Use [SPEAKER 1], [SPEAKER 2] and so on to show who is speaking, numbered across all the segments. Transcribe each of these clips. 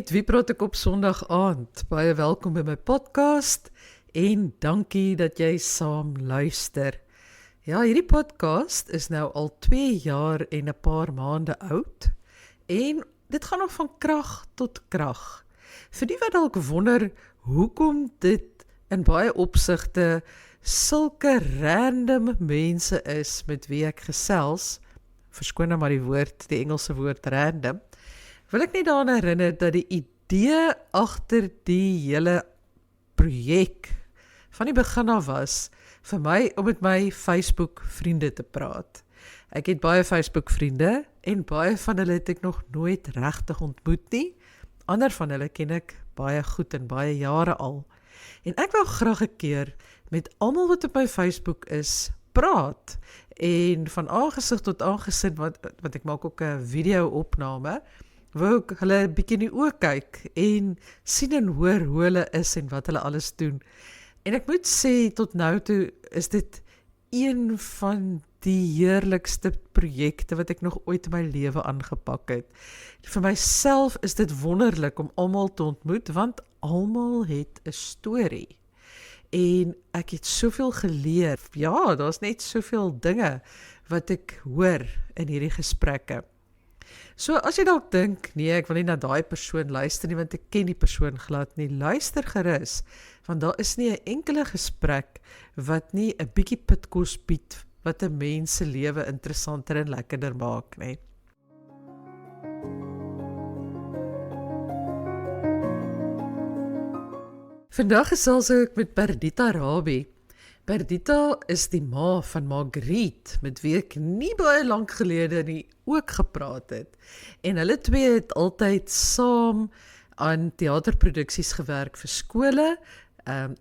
[SPEAKER 1] met wie praat ek op Sondag aand? Baie welkom by my podcast en dankie dat jy saam luister. Ja, hierdie podcast is nou al 2 jaar en 'n paar maande oud en dit gaan nog van krag tot krag. Vir die wat dalk wonder hoekom dit in baie opsigte sulke random mense is met wie ek gesels, verskoon nou maar die woord, die Engelse woord random, wil ek net daaraan herinner dat die idee agter die hele projek van die begin af was vir my om met my Facebook vriende te praat. Ek het baie Facebook vriende en baie van hulle het ek nog nooit regtig ontmoet nie. Ander van hulle ken ek baie goed en baie jare al. En ek wou graag 'n keer met almal wat op my Facebook is praat en van aangesig tot aangesig, want ek maak ook 'n video-opname, wou ek hulle 'n bietjie in die oë kyk en sien en hoor hoe hulle is en wat hulle alles doen. En ek moet sê, tot nou toe is dit een van die heerlikste projekte wat ek nog ooit in my lewe aangepak het. Vir myself is dit wonderlik om almal te ontmoet, want almal het 'n storie. En ek het soveel geleer. Ja, daar's net soveel dinge wat ek hoor in hierdie gesprekke. So as jy dalk dink, nee, ek wil nie na daai persoon luister nie, want ek ken die persoon glad nie, luister gerus, want daar is nie 'n enkele gesprek wat nie 'n bietjie pitkos bied, wat 'n mens se lewe interessanter en lekkerder maak, nee. Vandag gesels ek met Perdita Rabie. Perdita is die ma van Margriet, met wie ek nie baie lank gelede nie ook gepraat het. En hulle twee het altyd saam aan teaterproduksies gewerk vir skole.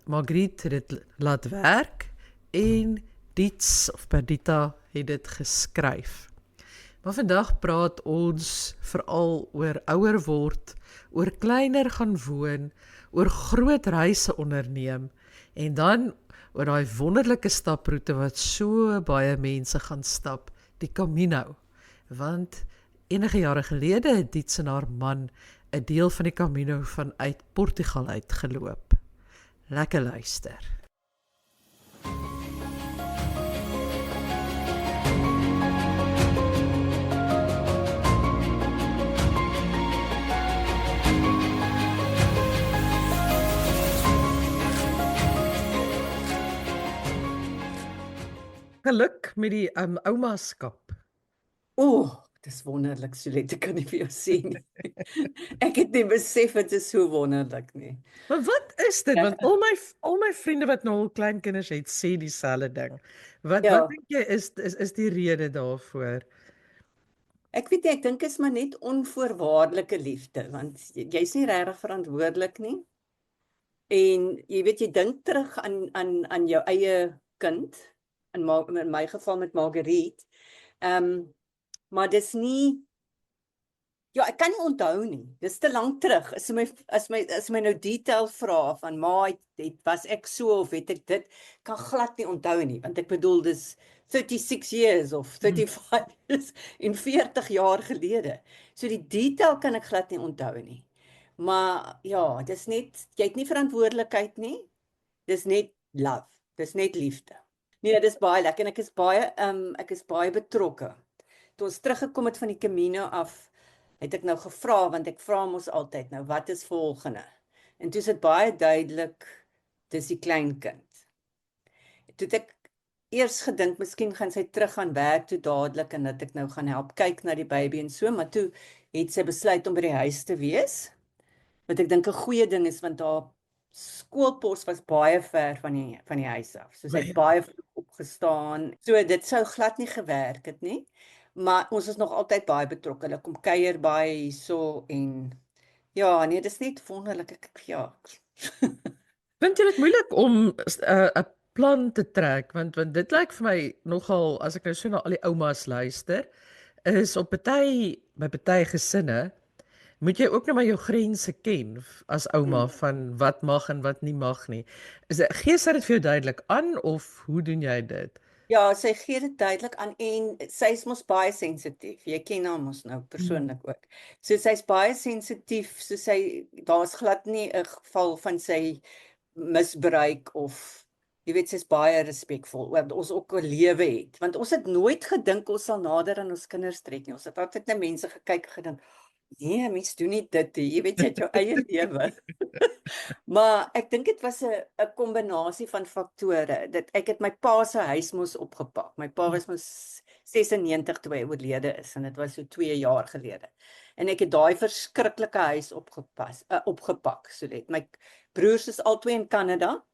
[SPEAKER 1] Margriet het dit laat werk en Diets of Perdita het dit geskryf. Maar vandag praat ons veral oor ouer word, oor kleiner gaan woon, oor groot reise onderneem en dan oor daai wonderlike staproete wat so baie mense gaan stap, die Camino. Want enige jare gelede het Diets en haar man 'n deel van die Camino vanuit Portugal uitgeloop. Lekker luister. Geluk met die oumaskap.
[SPEAKER 2] Dis wonderlik, Juliette, kan nie vir jou sê nie. Ek het nie besef dit is so wonderlik nie.
[SPEAKER 1] Maar wat is dit? Want al my vriende wat nou al kleinkinders het, sê dieselfde ding. Wat dink jy is die rede daarvoor?
[SPEAKER 2] Ek weet nie, ek dink is maar net onvoorwaardelike liefde, want jy's nie regtig verantwoordelik nie. En jy weet, jy dink terug aan jou eie kind, in my geval met Margriet, maar dis nie, ja, ek kan nie onthou nie, dis te lank terug, as my nou detail vra, van was ek so, of het ek dit, kan glad nie onthou nie, want ek bedoel, dis 36 years, of 35 years, en 40 jaar gelede, so die detail kan ek glad nie onthou nie, maar ja, dis net, jy het nie verantwoordelikheid nie, dis net love, dis net liefde. Nee, dis baie lekker, en ek is baie betrokke. Toe ons teruggekom het van die Camino af, het ek nou gevra, want ek vra mos altyd, nou wat is volgende? En toe is dit baie duidelik, dis die kleinkind. Toe het ek eers gedink, miskien gaan sy terug gaan werk toe dadelik, en dat ek nou gaan help kyk na die baby en so, maar toe het sy besluit om by die huis te wees, wat ek dink 'n goeie ding is, want haar skoolpos was baie ver van die huis af, so sy het baie vroeg opgestaan, so dit sou glad nie gewerk het nie, maar ons is nog altyd baie betrokke, hulle kom kuier baie hierso, en ja, nee, dis net wonderlik, ja.
[SPEAKER 1] Vind jy dit moeilik om 'n plan te trek, want dit lyk vir my nogal, as ek nou so na al die oumas luister, is by party gesinne, moet jy ook nou maar jou grense ken as ouma van wat mag en wat nie mag nie. Gee sy dit vir jou duidelik aan of hoe doen jy dit?
[SPEAKER 2] Ja, sy gee dit duidelik aan en sy is mos baie sensitief. Jy ken haar mos nou persoonlik ook. So sy's baie sensitief, so daar's glad nie 'n geval van sy misbruik of jy weet sy's baie respekvol oor dat ons ook 'n lewe het. Want ons het nooit gedink ons sal nader aan ons kinders trek nie. Ons het altyd na mense gekyk en gedink, nee, mens doen nie dit nie. Jy weet jy het jou eie lewe. Maar ek dink dit was 'n kombinasie van faktore. Ek het my pa se huis mos opgepak. My pa was mos 96 toe hy oorlede is en dit was so 2 jaar gelede. En ek het daai verskriklike huis opgepak. So net my broers is albei in Kanada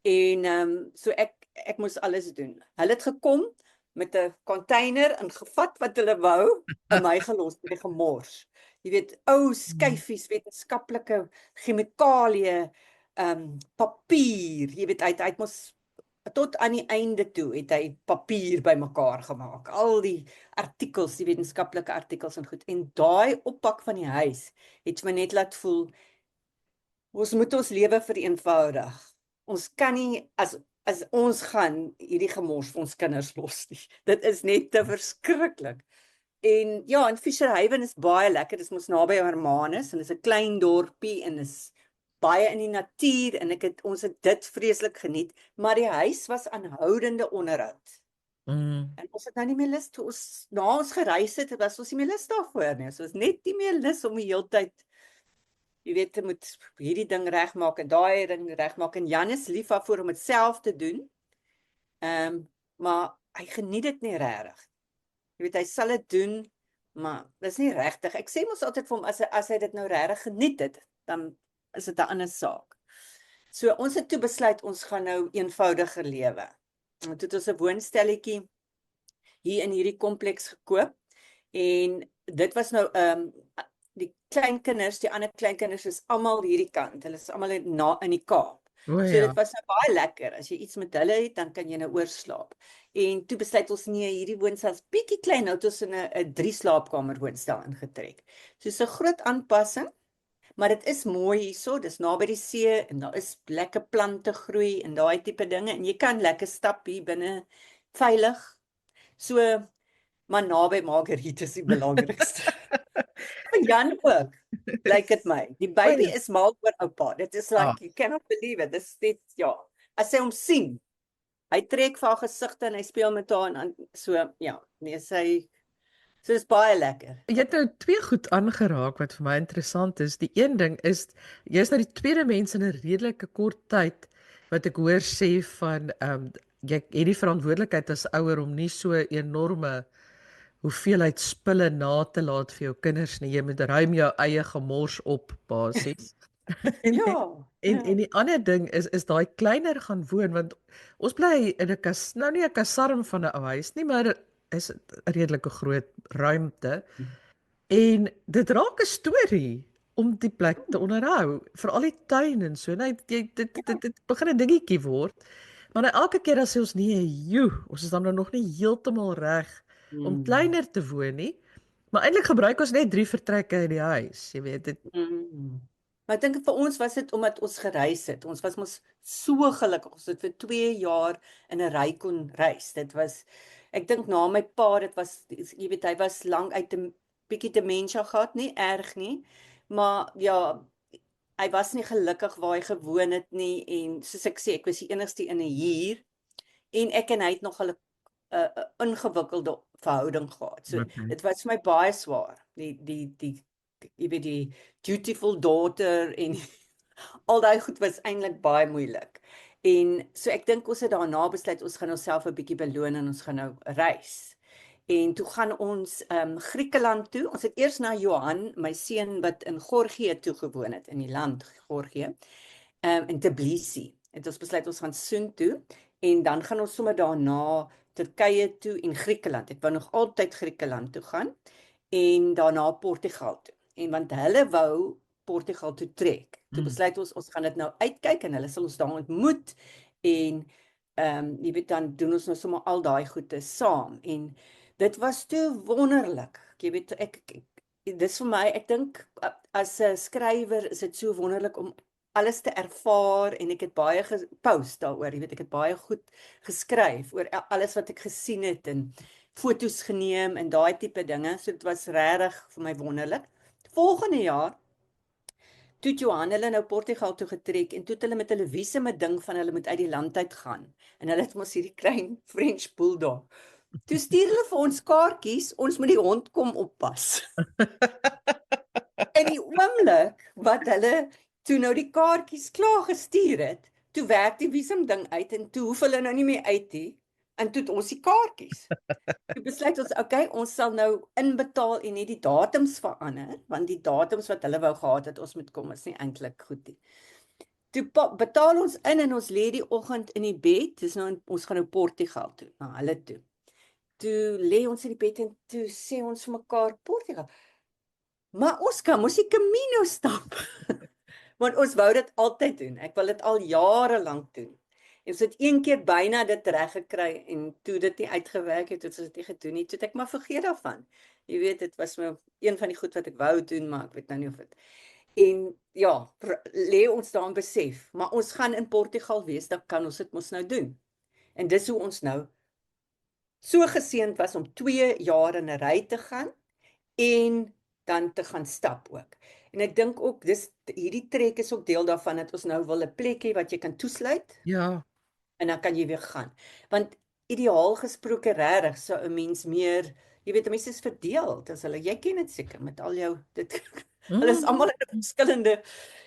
[SPEAKER 2] en so ek moes alles doen. Hulle het gekom met 'n container en gevat wat hulle wou en my gelos met die gemors. Jy weet, ou skyfies, wetenskaplike chemikalieë, papier, jy weet, hy het mos tot aan die einde toe het hy papier bymekaar gemaak. Al die artikels, die wetenskaplike artikels en goed. En daai oppak van die huis het my net laat voel, ons moet ons lewe vereenvoudig. Ons kan nie as ons gaan hierdie gemors vir ons kinders los nie. Dit is net te verskriklik. En ja, en Fischerhaven is baie lekker. Dit is mos naby Hermanus en dit is 'n klein dorpie en is baie in die natuur en ons het dit vreeslik geniet, maar die huis was aanhoudende onderhoud. En ons het nou nie meer lus toe na ons gereis het, was ons nie meer lus daarvoor nie. Ons was net nie meer lus om die hele tyd jy weet, jy moet hierdie ding regmaak en daai ding regmaak en Jan is lief daarvoor om dit self te doen. Maar hy geniet dit nie regtig. Jy weet, hy sal dit doen, maar dis nie regtig. Ek sê mos altyd vir hom as hy dit nou regtig geniet het, dan is dit 'n ander saak. So ons het toe besluit ons gaan nou eenvoudiger lewe. En toe het ons 'n woonstelletjie hier in hierdie kompleks gekoop en dit was nou die kleinkinders, die ander kleinkinders is almal hierdie kant. Hulle is almal in die Kaap.
[SPEAKER 1] O
[SPEAKER 2] So
[SPEAKER 1] ja.
[SPEAKER 2] dit was nou baie lekker. As jy iets met hulle het, dan kan jy nou oorslaap. En toe besluit ons nee, hierdie woonstel is bietjie klein, nou het ons in 'n 3 slaapkamer woonstel ingetrek. So 'n groot aanpassing, maar dit is mooi hierso, dis naby die see en daar is lekker plante groei en daai tipe dinge en jy kan lekker stap hier binne veilig. So maar naby Margriet is die belangrikste. En Jan ook, lyk dit my. Die baby is mal oor oupa. Dit is like, you cannot believe it. Dis net, ja. As hy hom sien, hy trek vir haar gesigte en hy speel met haar en so, ja. Nee, so is baie lekker.
[SPEAKER 1] Jy het nou 2 goed aangeraak wat vir my interessant is. Die een ding is, jy's nou die tweede mens in 'n redelike kort tyd wat ek hoor sê van jy het die verantwoordelikheid as ouer om nie so enorme hoeveelheid spulle na te laat vir jou kinders nie. Jy moet ruim jou eie gemors op basies. En die ander ding is daai kleiner gaan woon want ons bly in 'n nou nie 'n kasarm van 'n ou huis nie, maar is 'n redelike groot ruimte. En dit raak 'n storie om die plek te onderhou, veral die tuin en so. Nou dit begin 'n dingetjie word. Maar nou elke keer as ons nie, ons is dan nou nog nie heeltemal reg om kleiner te woon nie. Maar eintlik gebruik ons net 3 vertrekke in die huis, jy weet dit.
[SPEAKER 2] Maar ek dink vir ons was dit omdat ons gereis het. Ons was mos so gelukkig. Ons het vir 2 jaar in 'n ry kon reis. Dit was, ek dink na my pa, dit was, jy weet, hy was lank uit 'n bietjie dementia gehad, nie erg nie. Maar ja, hy was nie gelukkig waar hy gewoon het nie en soos ek sê, ek was die enigste in 'n huur en ek en hy het nog 'n ingewikkelde verhouding gehad. So dit was vir my baie swaar. Jy weet die dutiful daughter en al daai goed was eintlik baie moeilik. En so ek dink ons het daarna besluit ons gaan onsself 'n bietjie beloon en ons gaan nou reis. En toe gaan ons Griekeland toe. Ons het eers na Johan, my seun wat in Georgië toe gewoon het, in die land Georgië, in Tbilisi. Het ons besluit ons gaan soontoe en dan gaan ons sommer daarna Turkye toe en Griekeland. Ek wou nog altyd Griekeland toe gaan en daarna Portugal toe. En want hulle wou Portugal toe trek. Toe besluit ons gaan dit nou uitkyk en hulle sal ons daar ontmoet en jy weet dan doen ons nou sommer al daai goede saam en dit was toe wonderlik. Jy weet dis vir my, ek dink as 'n skrywer is dit so wonderlik om alles te ervaar en ek het baie gepost daaroor, jy weet, ek het baie goed geskryf oor alles wat ek gesien het en foto's geneem en daai tipe dinge. So dit was regtig vir my wonderlik. Volgende jaar toe Johan hulle nou Portugal toe getrek en toe het hulle met hulle visum 'n ding van hulle moet uit die land uit gaan. En hulle het mos hierdie klein French bulldog. Toe stuur hulle vir ons kaartjies, ons moet die hond kom oppas. En die oomblik wat hulle toe nou die kaartjies klaar gestuur het, toe werk die visum ding uit en toe hoef hulle nou nie meer uit nie en toe het ons die kaartjies. Toe besluit ons, okay, ons sal nou inbetaal en nie die datums verander, want die datums wat hulle wou gehad het ons moet kom is nie eintlik goed nie. Toe betaal ons in en ons lê die oggend in die bed, dis nou ons gaan nou Portugal toe, na hulle toe. Toe lê ons in die bed en toe sê ons vir mekaar Portugal. Maar ons kan mos die Camino stap. Want ons wou dit altyd doen. Ek wil dit al jare lank doen. En ons het een keer byna dit reg gekry en toe dit nie uitgewerk het, het ons dit nie gedoen nie. Toe het ek maar vergeet daarvan. Jy weet, dit was my een van die goed wat ek wou doen, maar ek weet nou nie of dit. En ja, lê ons daarin besef, maar ons gaan in Portugal wees, dan kan ons dit mos nou doen. En dis hoe ons nou so geseënd was om 2 jaar in 'n ry te gaan en dan te gaan stap ook. En ek dink ook hierdie trek is ook deel daarvan dat ons nou wil 'n plek hê wat jy kan toesluit
[SPEAKER 1] Ja,
[SPEAKER 2] en dan kan jy weer gaan. Want ideaal gesproke regtig sou 'n mens meer, jy weet, mense is verdeel, dis hulle, jy ken dit seker met al jou dit hulle is almal in 'n verskillende,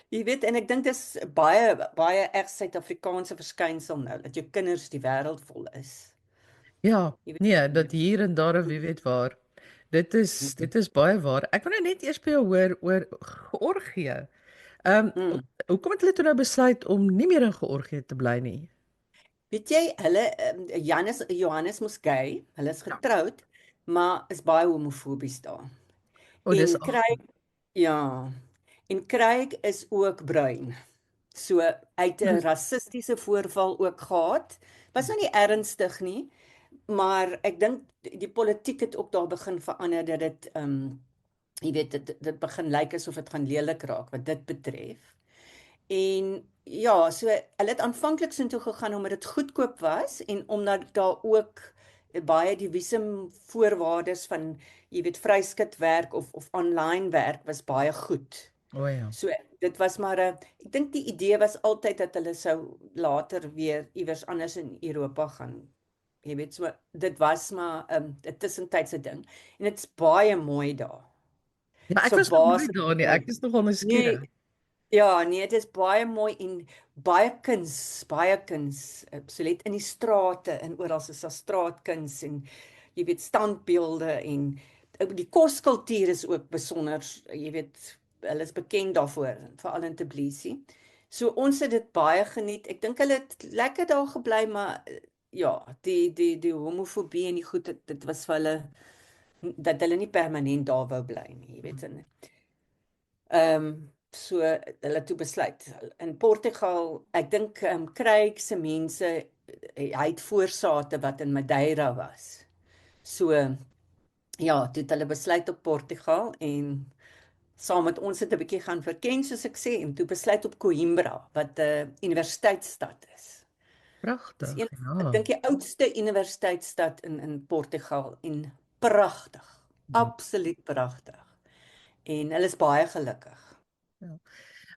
[SPEAKER 2] jy weet, en ek dink dis baie erg Suid-Afrikaanse verskynsel nou dat jou kinders die wêreld vol is.
[SPEAKER 1] ja,
[SPEAKER 2] Jy weet.
[SPEAKER 1] nee, dat hier en daar wie weet waar. Dit is baie waar. Ek wil nou net eers by jou hoor oor Georgië.
[SPEAKER 2] Mm.
[SPEAKER 1] Hoekom het hulle toe nou besluit om nie meer in Georgië te bly nie?
[SPEAKER 2] Weet jy, hulle Johannes mos gay, hulle is
[SPEAKER 1] Ja.
[SPEAKER 2] getroud, maar is baie homofobies daar.
[SPEAKER 1] O, dis
[SPEAKER 2] En Craig, ja, en Craig is ook bruin. So hy het 'n rassistiese voorval ook gehad. Was nou nie ernstig nie, maar ek dink die politiek het ook daar begin verander dat dit jy weet dit begin lyk asof dit gaan lelik raak wat dit betref. En ja, so hulle het aanvanklik soontoe gegaan omdat dit goedkoop was en omdat daar ook baie die visum voorwaardes van jy weet vryskut werk of online werk was baie goed.
[SPEAKER 1] O ja.
[SPEAKER 2] So dit was maar ek dink die idee was altyd dat hulle sou later weer iewers anders in Europa gaan. Jy weet, so dit was maar 'n tussentydse ding en dit's baie mooi daar.
[SPEAKER 1] Ja, ek
[SPEAKER 2] So
[SPEAKER 1] was nog nooit
[SPEAKER 2] basies
[SPEAKER 1] daar nie. Ek is nogal nuuskierig.
[SPEAKER 2] nee, ja, nee, dit is baie mooi en baie kuns, absoluut in die strate en oral is daar straatkuns en jy weet standbeelde en die koskultuur is ook besonder, jy weet, hulle is bekend daarvoor, veral in Tbilisi. So ons het dit baie geniet. Ek dink hulle het lekker daar gebly, maar ja, die homofobie en die goed, dit was vir hulle dat hulle nie permanent daar wou bly nie, jy weet. So hulle toe besluit. In Portugal, ek dink Craig se mense, hy het voorsate wat in Madeira was. So ja, toe het hulle besluit op Portugal en saam met ons het 'n bietjie gaan verken soos ek sê en toe besluit op Coimbra wat 'n universiteitsstad is. Dis
[SPEAKER 1] Pragtig.
[SPEAKER 2] ek
[SPEAKER 1] Ja.
[SPEAKER 2] dink die oudste universiteitsstad in Portugal en pragtig. Absoluut pragtig. En hulle is baie gelukkig.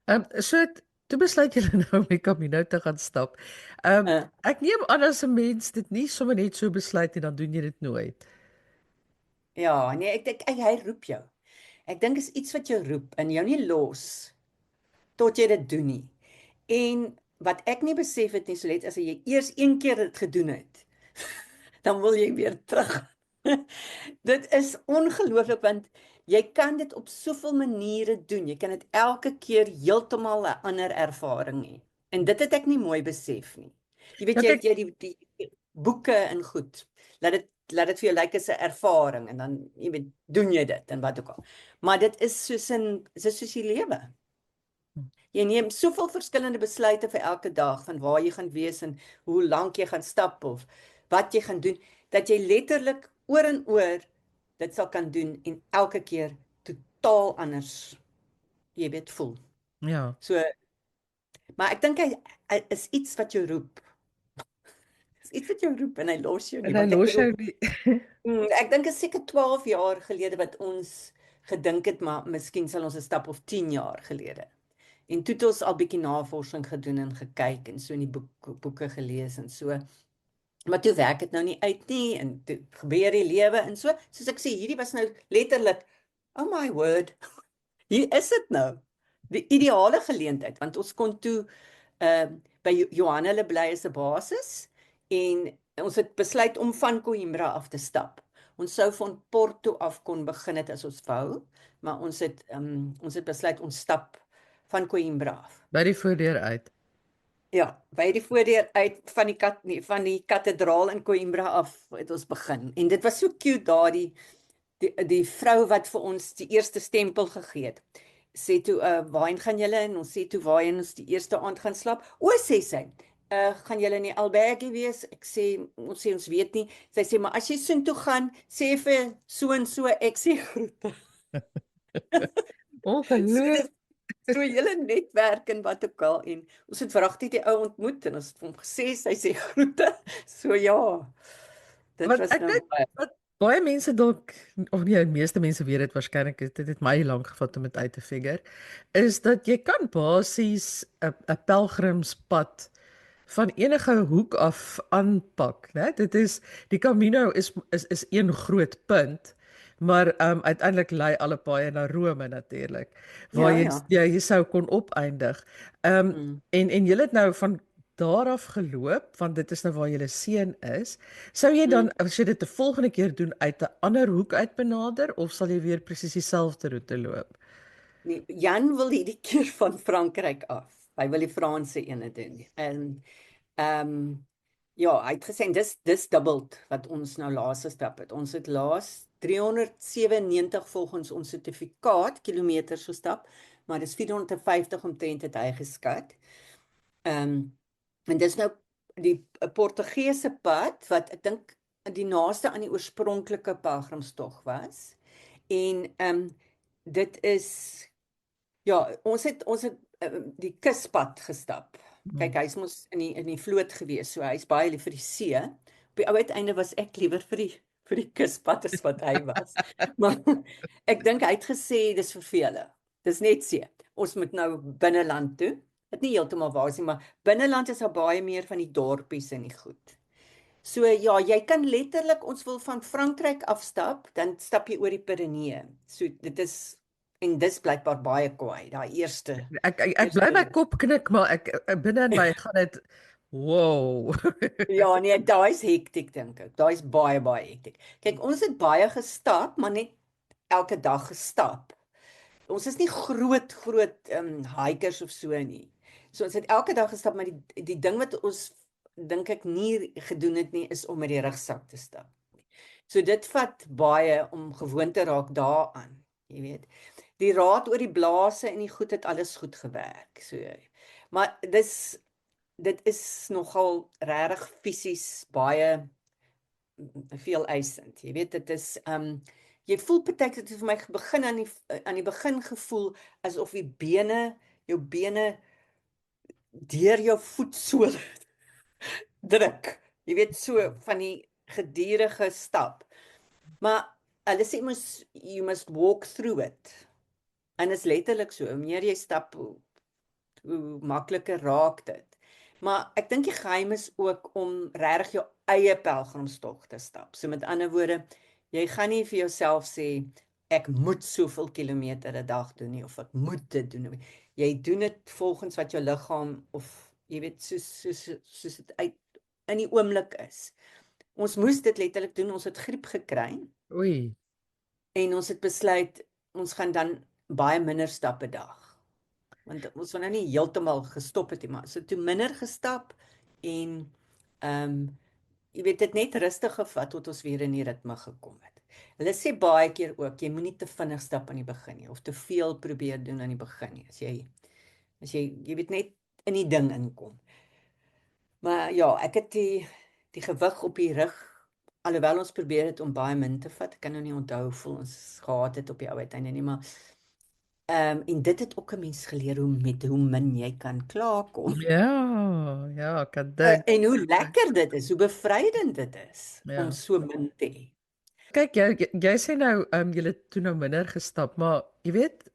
[SPEAKER 1] Ja. So toe besluit julle nou om die Camino te gaan stap. Ek neem aan as 'n mens dit nie sommer net so besluit en dan doen jy dit nooit.
[SPEAKER 2] Ja, nee, ek dink hy roep jou. Ek dink is iets wat jou roep en jou nie los tot jy dit doen nie. En wat ek nie besef het nie so net as jy eers een keer dit gedoen het, dan wil jy weer terug. Dit is ongelooflik want jy kan dit op soveel maniere doen. Jy kan dit elke keer heeltemal 'n ander ervaring hê. En dit het ek nie mooi besef nie. Jy weet
[SPEAKER 1] Ja,
[SPEAKER 2] jy die boeke en goed. Laat dit vir jou lyk as 'n ervaring en dan jy weet doen jy dit en wat ook al. Maar dit is soos die lewe. Jy neem soveel verskillende besluite vir elke dag van waar jy gaan wees en hoe lank jy gaan stap of wat jy gaan doen, dat jy letterlik oor en oor dit sal kan doen en elke keer totaal anders jy weet voel.
[SPEAKER 1] Ja.
[SPEAKER 2] So Maar ek dink hy is iets wat jou roep. Is iets wat jou roep en hy los jou
[SPEAKER 1] En
[SPEAKER 2] nie,
[SPEAKER 1] hy
[SPEAKER 2] want ek
[SPEAKER 1] los
[SPEAKER 2] bedoel
[SPEAKER 1] jou nie.
[SPEAKER 2] ek dink dit is seker 12 jaar gelede wat ons gedink het, maar miskien sal ons 'n stap of 10 jaar gelede. En toe het ons al bietjie navorsing gedoen en gekyk en so in die boeke gelees en so. Maar toe werk dit nou nie uit nie en toe gebeur die lewe en so. Soos ek sê, hierdie was nou letterlik, oh my word, hier is dit nou. Die ideale geleentheid want ons kon toe by Johan hulle bly as 'n basis en ons het besluit om van Coimbra af te stap. Ons sou van Porto af kon begin het as ons wou, maar ons het besluit ons stap van Coimbra af.
[SPEAKER 1] By die voordeur uit.
[SPEAKER 2] Ja, by die voordeur uit van van die kathedraal in Coimbra af het ons begin. En dit was so cute daar die vrou wat vir ons die eerste stempel gegee het. Sê toe waarheen gaan julle en ons sê toe waarheen ons die eerste aand gaan slaap. O, sê sy. Gaan julle in die albergie wees? Ek sê ons weet nie. Sy sê maar as jy soontoe gaan, sê vir so en so ek sê groete.
[SPEAKER 1] Ongelooflik.
[SPEAKER 2] So hele netwerk en wat ook al en ons het wragtig die ou ontmoet en ons het hom gesê sy sê groete. So ja. Dit
[SPEAKER 1] Want
[SPEAKER 2] was
[SPEAKER 1] ek
[SPEAKER 2] nou
[SPEAKER 1] dink wat baie mense dalk of nie, die meeste mense weet dit waarskynlik, dit het my lank gevat om dit uit te figure, is dat jy kan basies 'n pelgrimspad van enige hoek af aanpak, né? Dit is die Camino is een groot punt, maar uiteindelik lei alle paaie na Rome natuurlik, waar
[SPEAKER 2] ja, ja.
[SPEAKER 1] jy sou kon opeindig.
[SPEAKER 2] Mm.
[SPEAKER 1] En jy het nou van daar af geloop, want dit is nou waar julle seun is. Sou jy dan,
[SPEAKER 2] Mm.
[SPEAKER 1] as jy dit 'n volgende keer doen, uit 'n ander hoek uit benader of sal jy weer presies dieselfde roete loop?
[SPEAKER 2] Nee, Jan wil hierdie keer van Frankryk af. Hy wil die Franse ene doen. En ja, hy het gesê dis dubbel wat ons nou laas gestap het. Ons het laas 397 volgens ons sertifikaat kilometers gestap, maar dis 450 omtrent het hy geskat. En dis nou die Portugese pad wat ek dink die naaste aan die oorspronklike pelgrimstog was. En dit is ja, ons het die kuspad gestap. Kyk, hy's mos in die vloot gewees, so hy's baie lief vir die see. Op die ou uiteinde was ek liewer vir die kuspad as wat hy was. Maar ek dink hy het gesê dis vervelig. Dis net see. Ons moet nou binneland toe. Dit nie heeltemal waar is nie, maar binneland is daar baie meer van die dorpies en die goed. So ja, jy kan letterlik, ons wil van Frankryk afstap, dan stap jy oor die Pyreneë. So dit is en dis blykbaar baie kwaai, daai eerste.
[SPEAKER 1] Ek bly my kop knik, maar binne in my gaan dit wow.
[SPEAKER 2] Ja, nee, daai's hektiek dink ek. Daai's baie hektiek. Kyk, ons het baie gestap, maar net elke dag gestap. Ons is nie groot hikers of so nie. So ons het elke dag gestap, maar die ding wat ons dink ek nie gedoen het nie is om met die rugsak te stap. So dit vat baie om gewoon te raak daaraan, jy weet. Die raad oor die blaase en die goed het alles goed gewerk. So maar dit is nogal regtig fisies baie veel eisend. Jy weet dit is jy voel partykeer dit vir my begin aan die begin gevoel asof jou bene deur jou voetsool druk. Jy weet so van die gedurende stap. Maar hulle sê you must walk through it. En is letterlik so, hoe meer jy stap, hoe makliker raak dit. Maar ek dink die geheim is ook om regtig jou eie pelgrimstog te stap. So met ander woorde, jy gaan nie vir jouself sê ek moet soveel kilometer 'n dag doen nie of ek moet dit doen nie. Jy doen dit volgens wat jou liggaam of jy weet soos dit uit in die oomblik is. Ons moes dit letterlik doen, ons het griep gekry.
[SPEAKER 1] Oei.
[SPEAKER 2] En ons het besluit ons gaan dan baie minder stap 'n dag. Want ons was nou nie heeltemal gestop het nie, maar so toe minder gestap en jy weet dit net rustig gevat tot ons weer in die ritme gekom het. Hulle sê baie keer ook jy moenie te vinnig stap aan die begin nie of te veel probeer doen aan die begin nie. As jy weet net in die ding inkom. Maar ja, ek het die gewig op die rug, alhoewel ons probeer het om baie min te vat, ek kan nou nie onthou hoeveel ons gehad het op die ou uiteinde nie, maar En dit het ook 'n mens geleer hoe min jy kan klaarkom.
[SPEAKER 1] Ja, ja, ek kan dink.
[SPEAKER 2] En hoe lekker dit is, hoe bevrydend dit is om
[SPEAKER 1] Ja.
[SPEAKER 2] so min te hê.
[SPEAKER 1] Kyk, jy sê nou, jy het toe nou minder gestap, maar jy weet,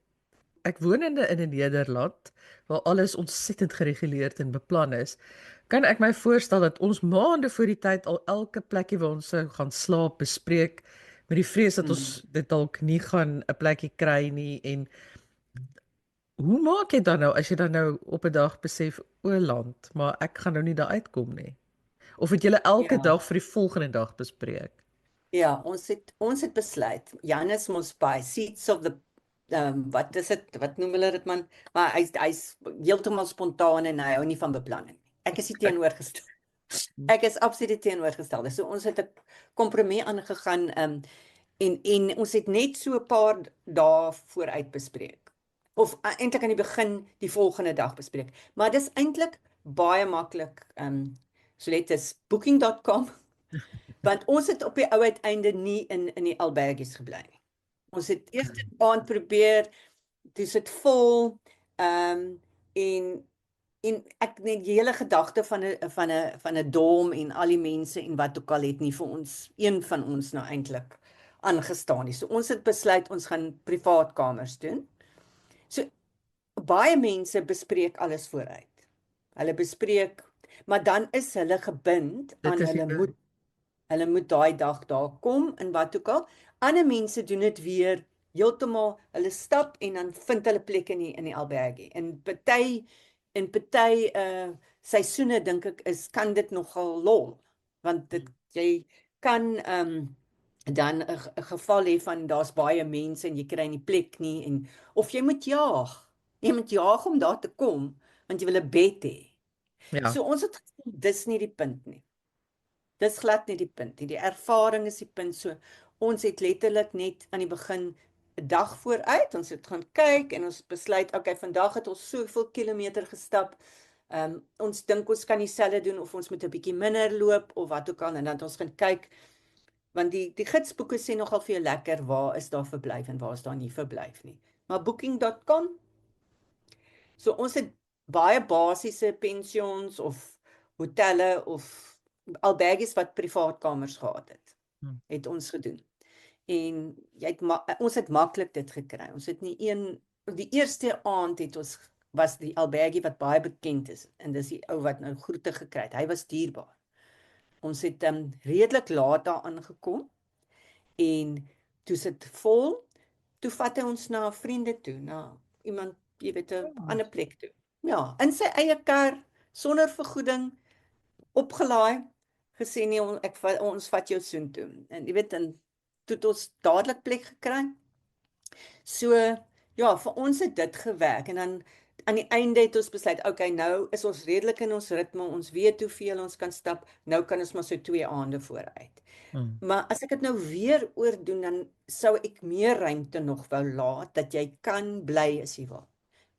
[SPEAKER 1] ek woon in 'n Nederland waar alles ontsettend gereguleerd en beplan is. Kan ek my voorstel dat ons maande voor die tyd al elke plekkie waar ons sou gaan slaap bespreek met die vrees dat
[SPEAKER 2] Mm.
[SPEAKER 1] ons dit dalk nie gaan 'n plekkie kry nie en hoe maak jy dan nou as jy dan nou op 'n dag besef o land, maar ek gaan nou nie daar uitkom nie? Of het julle elke
[SPEAKER 2] Ja.
[SPEAKER 1] dag vir die volgende dag bespreek?
[SPEAKER 2] Ja, ons het besluit. Janus mos by Seeds of the wat is dit? Wat noem hulle dit man? Maar hy's heeltemal spontaan en hy hou nie van beplanning nie. Ek is nie teenoorgestel. Ek is absoluut teenoorgestel. So ons het 'n kompromie aangegaan en ons het net so 'n paar dae vooruit bespreek. Of eintlik aan die begin die volgende dag bespreek. Maar dis eintlik baie maklik. So net is booking.com. Want ons het op die ou uiteinde nie in die albergies gebly nie. Ons het eers die aand probeer, dis dit vol, en ek net die hele gedagte van 'n dorm en al die mense en wat ook al het nie vir ons, een van ons nou eintlik aangestaan nie. So ons het besluit ons gaan privaat kamers doen. So baie mense bespreek alles vooruit. Hulle bespreek, maar dan is hulle gebind aan hulle moet daai dag daar kom en wat ook al. Ander mense doen dit weer heeltemal, hulle stap en dan vind hulle plek in die albergie. In party seisoene dink ek kan dit nogal lol, want jy kan dan 'n geval hê van daar's baie mense en jy kry nie plek nie en of jy moet jaag. Jy moet jaag om daar te kom want jy wil 'n bed hê.
[SPEAKER 1] Ja.
[SPEAKER 2] So ons het gesê dis nie die punt nie. Dis glad nie die punt nie. Die ervaring is die punt. So ons het letterlik net aan die begin 'n dag vooruit, ons het gaan kyk en ons besluit, okay, vandag het ons soveel kilometer gestap. Ons dink ons kan dieselfde doen of ons moet 'n bietjie minder loop of wat ook al en dan het ons gaan kyk want die gidsboeke sê nogal vir jou lekker waar is daar verblyf en waar is daar nie verblyf nie. Maar booking.com. So ons het baie basiese pensions of hotelle of albergies wat privaat kamers gehad het ons gedoen. En ons het maklik dit gekry. Ons het nie die eerste aand was die albergie wat baie bekend is en dis die ou wat nou groete gekry het. Hy was dierbaar. Ons het redelik laat daar aangekom en toe sit vol. Toe vat hy ons na vriende toe, na iemand, jy weet, 'n ander plek toe. Ja, in sy eie kar sonder vergoeding opgelaai, gesê nee, ons vat jou soontoe. En jy weet, en toe het ons dadelik plek gekry. So ja, vir ons het dit gewerk en dan aan die einde het ons besluit, okay, nou is ons redelik in ons ritme, ons weet hoeveel ons kan stap, nou kan ons maar so 2 aande vooruit. Maar as ek dit nou weer oordoen, dan sou ek meer ruimte nog wou laat, dat jy kan bly as jy wil.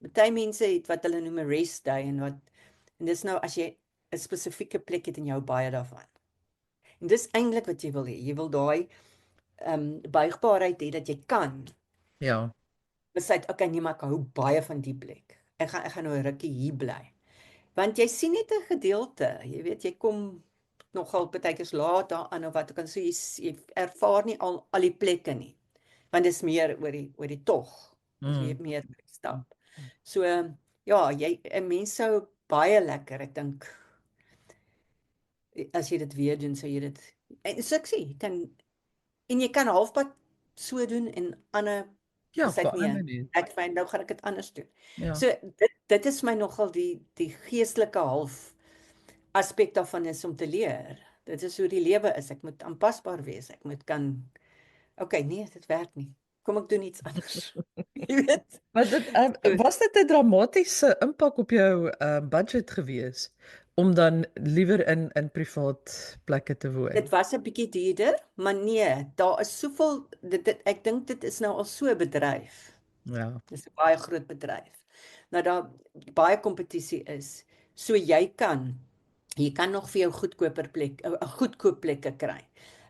[SPEAKER 2] Party mense het wat hulle noem 'n rest day en dis nou as jy 'n spesifieke plek het en jy hou baie daarvan. En dis eintlik wat jy wil hê. Jy wil daai buigbaarheid hê dat jy kan.
[SPEAKER 1] Ja.
[SPEAKER 2] Besluit, okay, nee, maar ek hou baie van die plek. Ek gaan nou 'n rukkie hier bly. Want jy sien net 'n gedeelte, jy weet, jy kom nogal partykeers laat daaraan of wat ook al, so jy ervaar nie al die plekke nie. Want dis meer oor die tog. Jy meer stap. So ja, 'n mens sou baie lekker, ek dink as jy dit weer doen, sou jy dit so ek sê, jy kan halfpad so doen en ander ek vind nou gaan ek dit anders doen.
[SPEAKER 1] Ja.
[SPEAKER 2] So dit is my nogal die geestelike half aspek daarvan is om te leer. Dit is hoe die lewe is. Ek moet aanpasbaar wees. Ek moet okay, nee, dit werk nie. Kom ek doen iets anders. Jy weet.
[SPEAKER 1] Maar was dit 'n dramatiese impak op jou budget gewees om dan liewer in privaat plekke te woon?
[SPEAKER 2] Dit was 'n bietjie duurder, maar nee, daar is soveel ek dink dit is nou al so 'n bedryf.
[SPEAKER 1] Ja.
[SPEAKER 2] Dis 'n baie groot bedryf. Nou daar baie kompetisie is. So jy kan nog vir jou goedkoop plekke kry.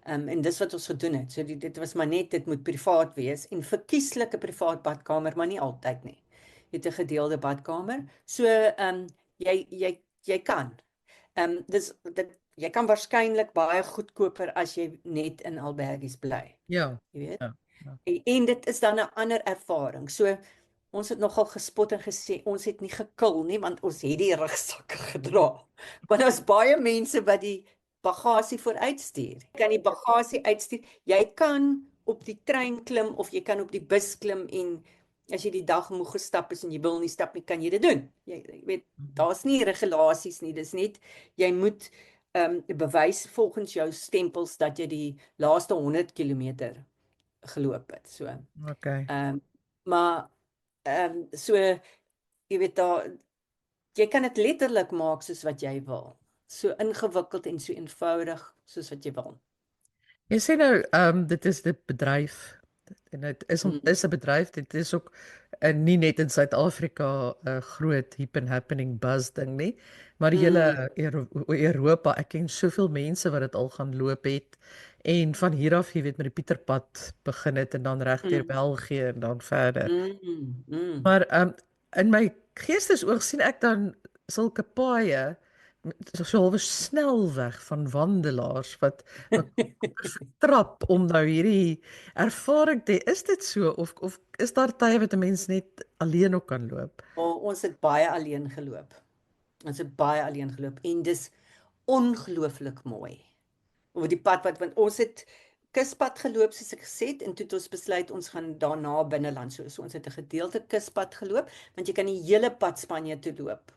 [SPEAKER 2] En dis wat ons gedoen het. So dit was maar net, dit moet privaat wees en verkieslike privaat badkamer, maar nie altyd nie. Jy het 'n gedeelde badkamer. So jy kan. Jy kan waarskynlik baie goedkoper as jy net in albergies bly,
[SPEAKER 1] Ja.
[SPEAKER 2] jy weet.
[SPEAKER 1] Ja. Ja.
[SPEAKER 2] En dit is dan 'n ander ervaring. So ons het nogal gespot en gesê ons het nie gekil nie want ons het die rugsakke gedra. Want daar's baie mense wat die bagasie vooruitstuur. Jy kan die bagasie uitstuur. Jy kan op die trein klim of jy kan op die bus klim en as jy die dag moeg gestap is en jy wil nie stap nie, kan jy dit doen. Jy weet, daar's nie regulasies nie. Dis net jy moet bewys volgens jou stempels dat jy die laaste 100 km geloop het. So,
[SPEAKER 1] Okay.
[SPEAKER 2] maar so jy weet jy kan dit letterlik maak soos wat jy wil. So ingewikkeld en so eenvoudig soos wat jy wil.
[SPEAKER 1] Jy sê nou, dit is 'n bedryf en dit is 'n bedryf, dit is ook nie net in Suid-Afrika 'n groot hip and happening buzz ding nie, maar die hele Europa, ek ken soveel mense wat dit al gaan loop het en van hier af, jy weet, met die Pieterpad begin het en dan regdeur België en dan verder. Maar in my geestesoog sien ek dan sulke paaie so halwe snelweg van wandelaars wat trap om nou hierdie ervaring te hê. Is dit so of is daar tye wat 'n mens net alleen ook kan loop?
[SPEAKER 2] Ons het baie alleen geloop. En dis ongelooflik mooi. Oor die pad want ons het kuspad geloop soos ek gesê het en toe het ons besluit ons gaan daarna binneland. So ons het 'n gedeelte kuspad geloop want jy kan die hele pad Spanje toe loop.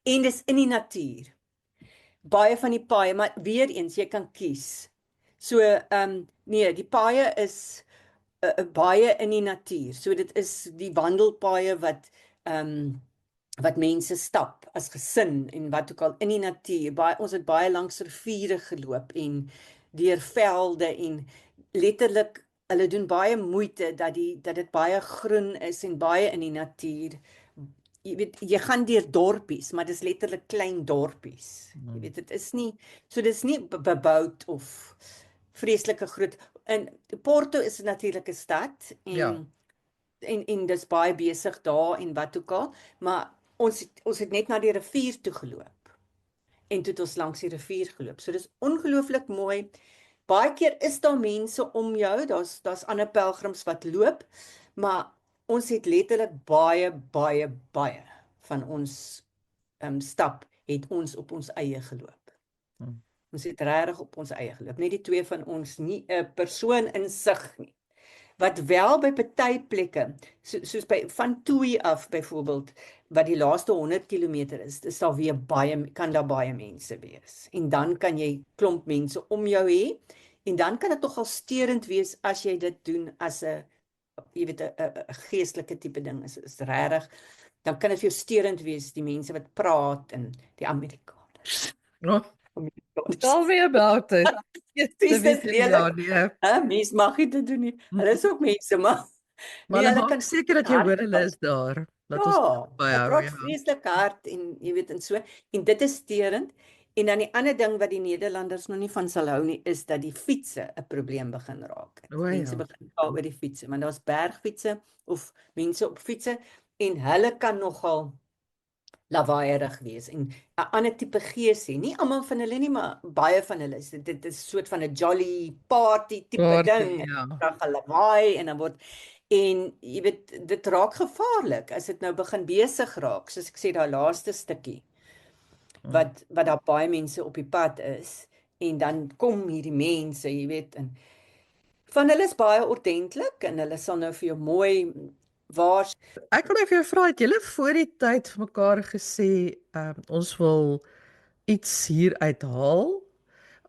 [SPEAKER 2] En dis in die natuur. Baie van die paaie, maar weer eens jy kan kies. So nee, die paaie is baie in die natuur. So dit is die wandelpaaie wat mense stap as gesin en wat ook al in die natuur. Ons het baie langs riviere geloop en deur velde en letterlik hulle doen baie moeite dat dit baie groen is en baie in die natuur. Jy weet, jy gaan deur dorpies, maar dis letterlik klein dorpies. Jy weet, dit is nie, so dis nie bebouwd of vreeslike groot. En Porto is natuurlik 'n stad en dis baie besig daar en wat ook al, maar ons het net na die rivier toe geloop. En toe het ons langs die rivier geloop. So dis ongelooflik mooi. Baie keer is daar mense om jou, daar's ander pelgrims wat loop, maar ons het letterlik baie van ons stap het ons op ons eie geloop. Ons het regtig op ons eie geloop. Net die twee van ons, nie 'n persoon in sig nie. Wat wel by party plekke, soos van Tui af byvoorbeeld, wat die laaste 100 km is daar weer kan daar baie mense wees. En dan kan jy klomp mense om jou hê en dan kan dit nogal steurend wees as jy dit doen as 'n jy weet 'n geestelike tipe ding is regtig, dan kan dit vir jou steurend wees, die mense wat praat en die Amerikaners.
[SPEAKER 1] Tell me about it.
[SPEAKER 2] Mens mag nie dit doen nie. Hulle is ook mense, maar
[SPEAKER 1] hulle kan seker dat jy hoor hulle is daar. Dat ons
[SPEAKER 2] praat vreeslik hard en jy weet en so, en dit is steurend. En dan die ander ding wat die Nederlanders nog nie van sal hou nie, is dat die fietsse 'n probleem begin raak. Mense begin val oor die fietsse, want daar's bergfietsse of mense op fietsse en hulle kan nogal lawaaierig wees en 'n ander tipe gees hê. Nie almal van hulle nie, maar baie van hulle. Dit is 'n soort van 'n jolly party tipe ding. Dan gaan lawaai en dan word en jy weet dit raak gevaarlik as dit nou begin besig raak, soos ek sê daai laaste stukkie. Wat daar baie mense op die pad is en dan kom hierdie mense, jy weet, en van hulle is baie ordentlik en hulle sal nou vir jou mooi
[SPEAKER 1] Ek wil net vir jou vra, het julle voor die tyd vir mekaar gesê ons wil iets hier uithaal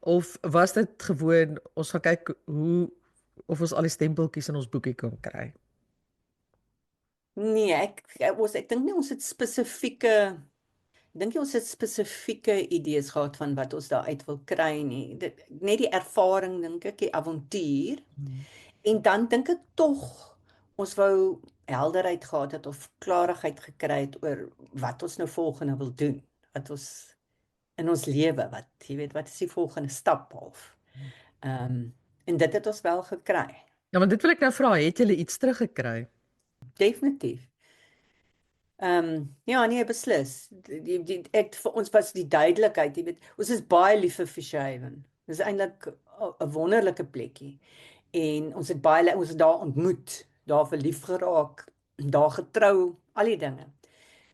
[SPEAKER 1] of was dit gewoon ons gaan kyk hoe of ons al die stempeltjies in ons boekie kan kry?
[SPEAKER 2] Nee, ek dink nie ons het spesifieke idees gehad van wat ons daar uit wil kry nie. Net die ervaring dink ek, die avontuur. En dan dink ek tog ons wou helderheid gehad het of klarigheid gekry het oor wat ons nou volgende wil doen. Wat ons in ons lewe, jy weet, wat is die volgende stap half? En dit het ons wel gekry.
[SPEAKER 1] Ja, maar dit wil ek nou vra, het julle iets teruggekry?
[SPEAKER 2] Definitief. Ja, nee, beslis. Ek vir ons was die duidelikheid, jy weet, ons is baie lief vir Fisherhaven. Dis eintlik 'n wonderlike plekkie. En ons het ons het daar ontmoet, daar verlief geraak, daar getrou, al die dinge.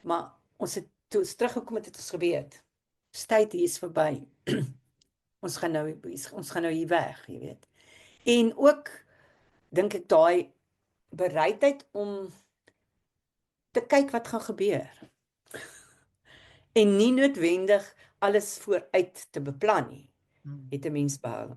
[SPEAKER 2] Maar ons het toe ons teruggekom het ons geweet, tyd hier is verby. Ons gaan nou hier weg, jy weet. En ook dink ek daai bereidheid om te kyk wat gaan gebeur en nie noodwendig alles vooruit te beplan nie, het 'n mens behou.